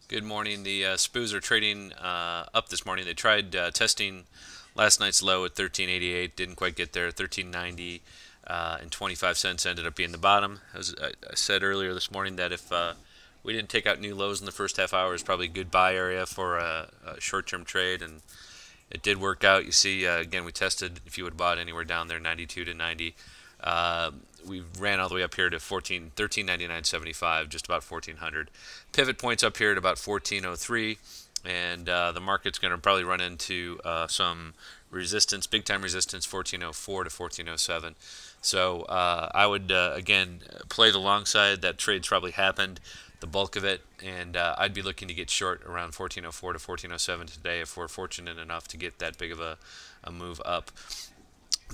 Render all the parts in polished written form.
Good morning. The SPOOs are trading up this morning. They tried testing last night's low at 1388, didn't quite get there. 1390 and 25 cents ended up being the bottom. As I said earlier this morning, that if we didn't take out new lows in the first half hour, it's probably a good buy area for a short-term trade, and it did work out. You see, again, we tested if you would have bought anywhere down there, 92 to 90. We ran all the way up here to 1399.75, just about 1400. Pivot points up here at about 1403, and the market's going to probably run into some resistance, big time resistance, 1404 to 1407. So I would again play the long side. That trade's probably happened, the bulk of it, and I'd be looking to get short around 1404 to 1407 today if we're fortunate enough to get that big of a move up.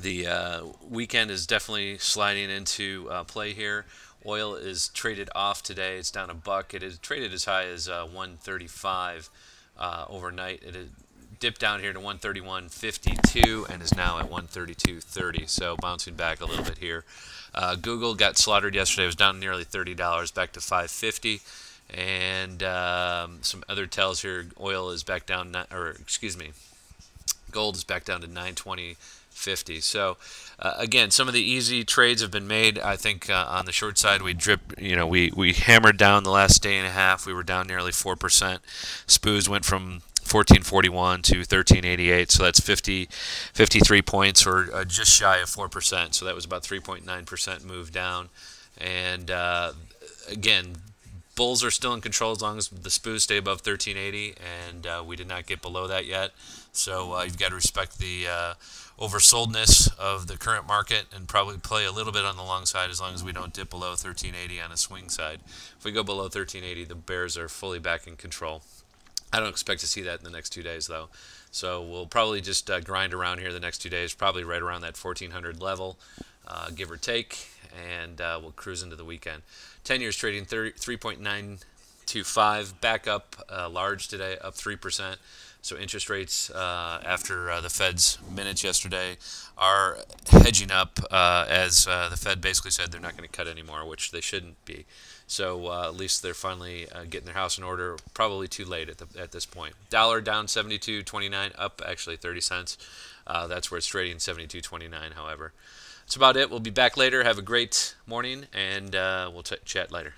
The weekend is definitely sliding into play here. Oil is traded off today. It's down a buck. It is traded as high as 135 overnight. It dipped down here to 131.52 and is now at 132.30. So bouncing back a little bit here. Google got slaughtered yesterday. It was down nearly $30, back to 550. And some other tells here. Oil is back down, or excuse me, gold is back down to 920.50. So again, some of the easy trades have been made. I think on the short side, we hammered down the last day and a half. We were down nearly 4%. SPOOs went from 1441 to 1388, so that's 53 points, or just shy of 4%. So that was about 3.9% move down. And again, bulls are still in control as long as the SPOOs stay above 1380, and we did not get below that yet. So you've got to respect the oversoldness of the current market and probably play a little bit on the long side as long as we don't dip below 1380 on a swing side. If we go below 1380, the bears are fully back in control. I don't expect to see that in the next 2 days, though. So we'll probably just grind around here the next 2 days, probably right around that 1400 level, give or take, and we'll cruise into the weekend. 10 years trading 3.925, back up large today, up 3%. So interest rates after the Fed's minutes yesterday are hedging up as the Fed basically said they're not going to cut anymore, which they shouldn't be. So at least they're finally getting their house in order. Probably too late at this point. Dollar down 72.29, up actually 30 cents. That's where it's trading, 72.29. However, that's about it. We'll be back later. Have a great morning, and we'll chat later.